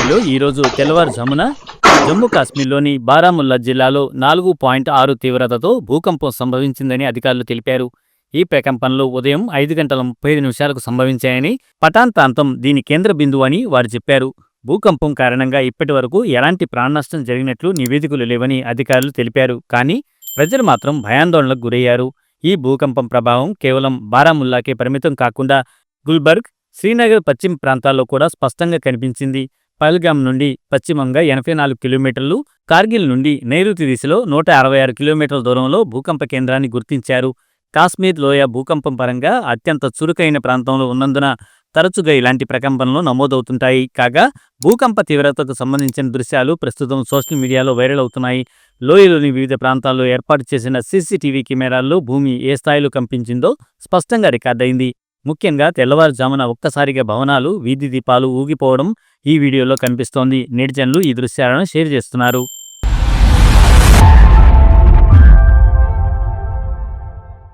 ఏపీలో ఈరోజు తెల్లవారుజామున జమ్మూ కాశ్మీర్లోని బారాముల్లా జిల్లాలో 4.6 తీవ్రతతో భూకంపం సంభవించిందని అధికారులు తెలిపారు. ఈ ప్రకంపనలు ఉదయం 5:35 సంభవించాయని, పఠాన్ ప్రాంతం దీని కేంద్ర బిందువు అని వారు చెప్పారు. భూకంపం కారణంగా ఇప్పటి వరకు ఎలాంటి ప్రాణనష్టం జరిగినట్లు నివేదికలు లేవని అధికారులు తెలిపారు. కానీ ప్రజలు మాత్రం భయాందోళనలకు గురయ్యారు. ఈ భూకంపం ప్రభావం కేవలం బారాముల్లాకే పరిమితం కాకుండా గుల్బర్గ్, శ్రీనగర్ పశ్చిమ ప్రాంతాల్లో కూడా స్పష్టంగా కనిపించింది. పహల్గామ్ నుండి పశ్చిమంగా 84 కిలోమీటర్లు, కార్గిల్ నుండి నైరుతి దిశలో 166 కిలోమీటర్ల దూరంలో భూకంప కేంద్రాన్ని గుర్తించారు. కాశ్మీర్ లోయ భూకంపం పరంగా అత్యంత చురుకైన ప్రాంతంలో ఉన్నందున తరచుగా ఇలాంటి ప్రకంపనలు నమోదవుతుంటాయి. కాగా భూకంప తీవ్రతకు సంబంధించిన దృశ్యాలు ప్రస్తుతం సోషల్ మీడియాలో వైరల్ అవుతున్నాయి. లోయలోని వివిధ ప్రాంతాల్లో ఏర్పాటు చేసిన సీసీటీవీ కెమెరాల్లో భూమి ఏ స్థాయిలో కంపించిందో స్పష్టంగా రికార్డయింది. ముఖ్యంగా తెల్లవారుజామున ఒక్కసారిగా భవనాలు, వీధి దీపాలు ఊగిపోవడం ఈ వీడియోలో కనిపిస్తోంది. నెటిజన్లు ఈ దృశ్యాలను షేర్ చేస్తున్నారు.